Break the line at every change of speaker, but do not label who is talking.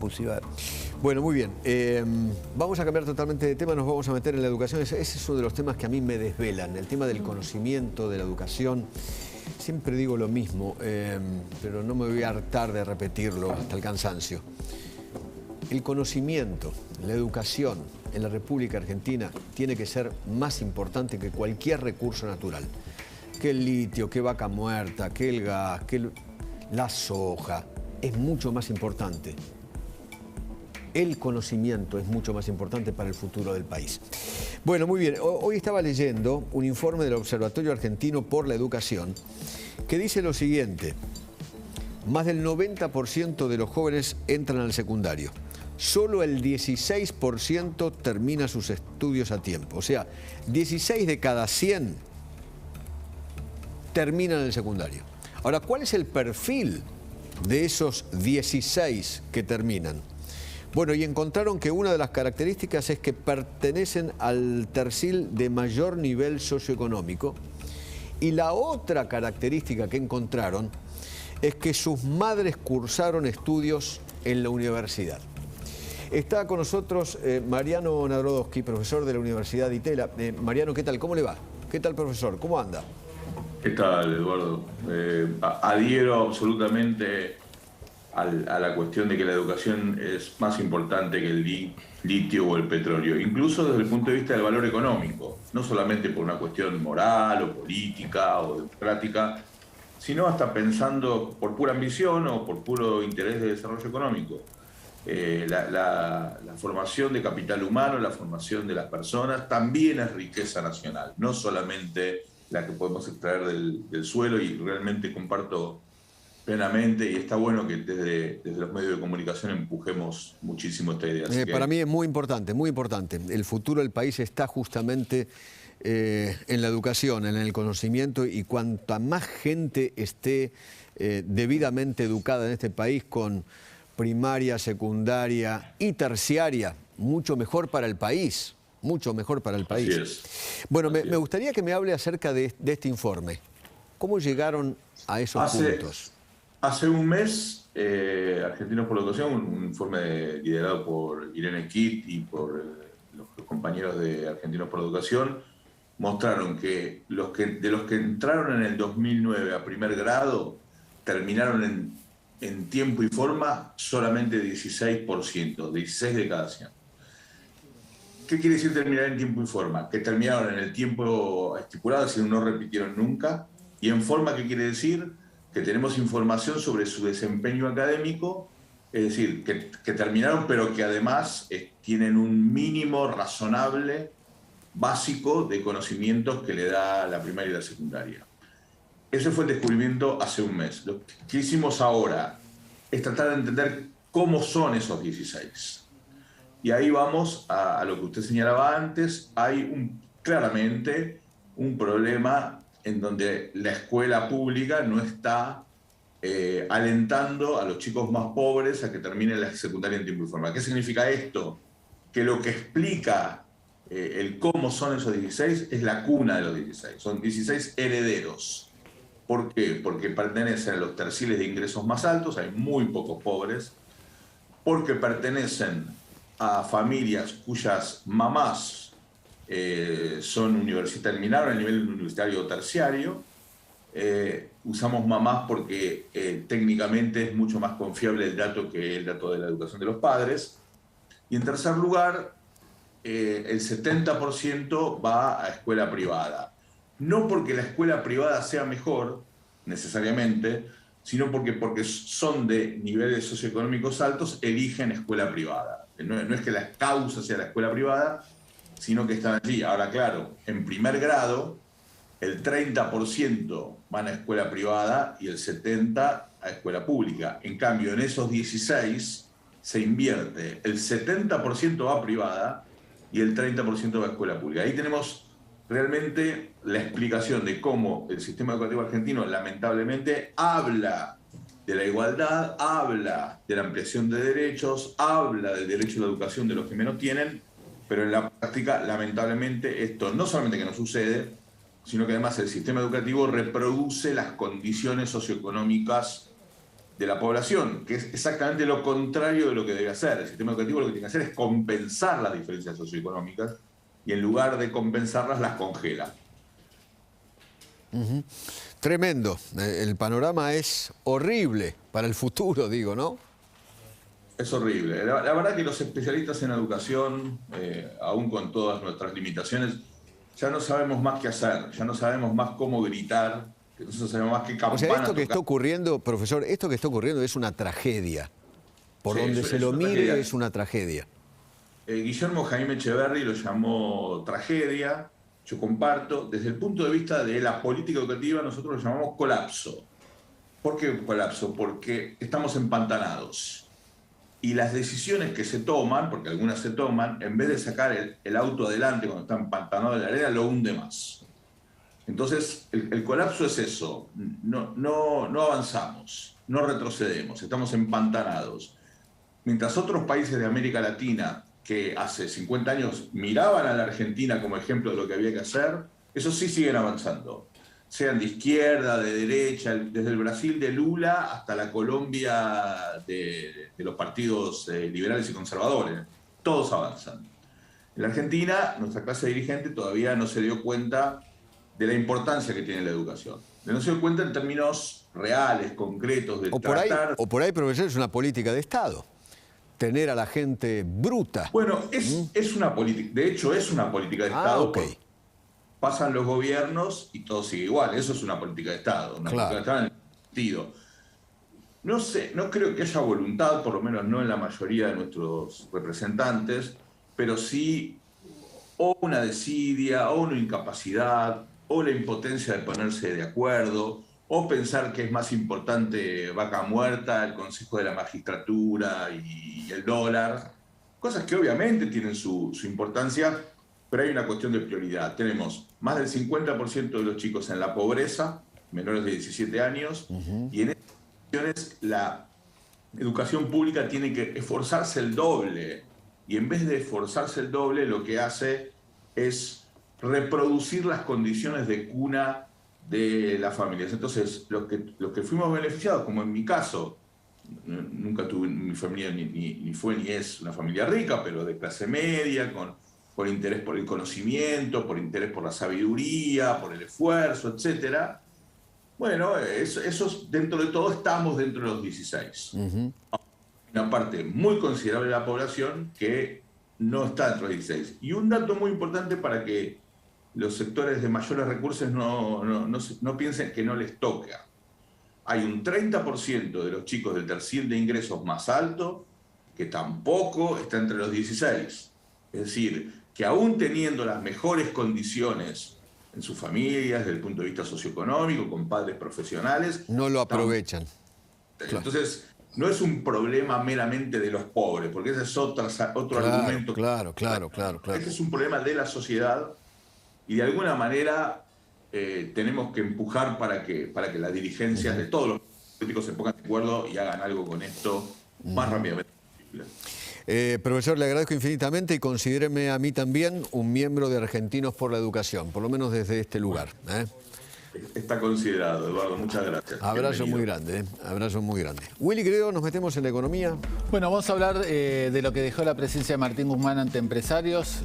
compulsiva.
Bueno, muy bien. Vamos a cambiar totalmente de tema, nos vamos a meter en la educación. Ese es uno de los temas que a mí me desvelan, el tema del conocimiento, de la educación. Siempre digo lo mismo, pero no me voy a hartar de repetirlo hasta el cansancio. El conocimiento, la educación en la República Argentina tiene que ser más importante que cualquier recurso natural. Que el litio, que vaca muerta, que el gas, la soja. Es mucho más importante. El conocimiento es mucho más importante para el futuro del país. Bueno, muy bien. Hoy estaba leyendo un informe del Observatorio Argentino por la Educación que dice lo siguiente. Más del 90% de los jóvenes entran al secundario. Solo el 16% termina sus estudios a tiempo. O sea, 16 de cada 100 terminan el secundario. Ahora, ¿cuál es el perfil de esos 16 que terminan? Bueno, y encontraron que una de las características es que pertenecen al tercil de mayor nivel socioeconómico. Y la otra característica que encontraron es que sus madres cursaron estudios en la universidad. Está con nosotros Mariano Narodowski, profesor de la Universidad de Itela. Mariano, ¿qué tal? ¿Cómo le va? ¿Qué tal, profesor? ¿Cómo anda?
¿Qué tal, Eduardo? Adhiero absolutamente a la cuestión de que la educación es más importante que el litio o el petróleo, incluso desde el punto de vista del valor económico, no solamente por una cuestión moral o política o democrática, sino hasta pensando por pura ambición o por puro interés de desarrollo económico. La formación de capital humano, la formación de las personas, también es riqueza nacional, no solamente la que podemos extraer del suelo, y realmente comparto plenamente, y está bueno que desde los medios de comunicación empujemos muchísimo esta idea.
Para mí es muy importante, muy importante. El futuro del país está justamente en la educación, en el conocimiento, y cuanta más gente esté debidamente educada en este país con primaria, secundaria y terciaria, mucho mejor para el país, mucho mejor para el país.
Así es.
Bueno, me gustaría que me hable acerca de este informe. ¿Cómo llegaron a esos puntos?
Hace un mes, Argentinos por la Educación, un informe liderado por Irene Kitt y por los compañeros de Argentinos por la Educación, mostraron que de los que entraron en el 2009 a primer grado, terminaron en tiempo y forma solamente 16%, 16 de cada 100. ¿Qué quiere decir terminar en tiempo y forma? Que terminaron en el tiempo estipulado, es decir, no repitieron nunca. Y en forma, ¿qué quiere decir? Que tenemos información sobre su desempeño académico, es decir, que terminaron, pero que además tienen un mínimo razonable, básico, de conocimientos que le da la primaria y la secundaria. Ese fue el descubrimiento hace un mes. Lo que hicimos ahora es tratar de entender cómo son esos 16. Y ahí vamos a lo que usted señalaba antes. Hay claramente un problema en donde la escuela pública no está alentando a los chicos más pobres a que terminen la secundaria en tiempo y forma. ¿Qué significa esto? Que lo que explica el cómo son esos 16 es la cuna de los 16. Son 16 herederos. ¿Por qué? Porque pertenecen a los terciles de ingresos más altos, hay muy pocos pobres, porque pertenecen a familias cuyas mamás terminaron el nivel universitario o terciario. Usamos mamás porque técnicamente es mucho más confiable el dato que el dato de la educación de los padres. Y en tercer lugar, el 70% va a escuela privada. No porque la escuela privada sea mejor, necesariamente, sino porque son de niveles socioeconómicos altos, eligen escuela privada. No es que la causa sea la escuela privada, sino que están allí. Ahora, claro, en primer grado, el 30% van a escuela privada y el 70% a escuela pública. En cambio, en esos 16 se invierte. El 70% va a privada y el 30% va a escuela pública. Ahí tenemos realmente la explicación de cómo el sistema educativo argentino lamentablemente habla de la igualdad, habla de la ampliación de derechos, habla del derecho a la educación de los que menos tienen, pero en la práctica lamentablemente esto no solamente que no sucede, sino que además el sistema educativo reproduce las condiciones socioeconómicas de la población, que es exactamente lo contrario de lo que debe hacer. El sistema educativo lo que tiene que hacer es compensar las diferencias socioeconómicas y en lugar de compensarlas, las congela.
Tremendo. El panorama es horrible para el futuro, digo, ¿no?
Es horrible. La verdad que los especialistas en educación, aún con todas nuestras limitaciones, ya no sabemos más qué hacer, ya no sabemos más cómo gritar, no sabemos más qué campana
O sea, esto que
tocar.
está ocurriendo, profesor, esto que está ocurriendo es una tragedia. Por
Sí,
donde se lo
una
mire
tragedia.
es una tragedia.
Guillermo Jaime Echeverry lo llamó tragedia, yo comparto. Desde el punto de vista de la política educativa, nosotros lo llamamos colapso. ¿Por qué colapso? Porque estamos empantanados. Y las decisiones que se toman, porque algunas se toman, en vez de sacar el auto adelante cuando está empantanado en la arena, lo hunde más. Entonces, el colapso es eso. No avanzamos, no retrocedemos, estamos empantanados. Mientras otros países de América Latina, que hace 50 años miraban a la Argentina como ejemplo de lo que había que hacer, esos sí siguen avanzando. Sean de izquierda, de derecha, desde el Brasil de Lula hasta la Colombia de los partidos liberales y conservadores. Todos avanzan. En la Argentina, nuestra clase dirigente todavía no se dio cuenta de la importancia que tiene la educación. No se dio cuenta en términos reales, concretos, de
O
tratar...
por ahí, profesor, es una política de Estado. Tener a la gente bruta.
Bueno, es una política, de hecho es una política de Estado.
Ok.
Pasan los gobiernos y todo sigue igual. Eso es una política de Estado. Una política de Estado en el sentido. No sé, no creo que haya voluntad, por lo menos no en la mayoría de nuestros representantes, pero sí o una desidia, o una incapacidad, o la impotencia de ponerse de acuerdo, o pensar que es más importante vaca muerta, el Consejo de la Magistratura y el dólar. Cosas que obviamente tienen su importancia, pero hay una cuestión de prioridad. Tenemos más del 50% de los chicos en la pobreza, menores de 17 años, y en estas condiciones la educación pública tiene que esforzarse el doble, y en vez de esforzarse el doble, lo que hace es reproducir las condiciones de cuna de las familias. Entonces, los que fuimos beneficiados, como en mi caso, nunca tuve, mi familia ni fue ni es una familia rica, pero de clase media, por interés por el conocimiento, por interés por la sabiduría, por el esfuerzo, etc. Bueno, eso dentro de todo estamos dentro de los 16. Una parte muy considerable de la población que no está dentro de los 16. Y un dato muy importante para que los sectores de mayores recursos no piensen que no les toca. Hay un 30% de los chicos del terciel de ingresos más alto que tampoco está entre los 16. Es decir, que aún teniendo las mejores condiciones en sus familias, desde el punto de vista socioeconómico, con padres profesionales...
No lo aprovechan.
Entonces, no es un problema meramente de los pobres, porque ese es otro argumento.
Claro.
Este es un problema de la sociedad y de alguna manera tenemos que empujar para que las dirigencias de todos los políticos se pongan de acuerdo y hagan algo con esto más rápidamente posible.
Profesor, le agradezco infinitamente y considéreme a mí también un miembro de Argentinos por la Educación, por lo menos desde este lugar.
Está considerado, Eduardo, muchas gracias.
Abrazo muy grande, abrazo muy grande. Willy, creo, nos metemos en la economía.
Bueno, vamos a hablar de lo que dejó la presencia de Martín Guzmán ante empresarios.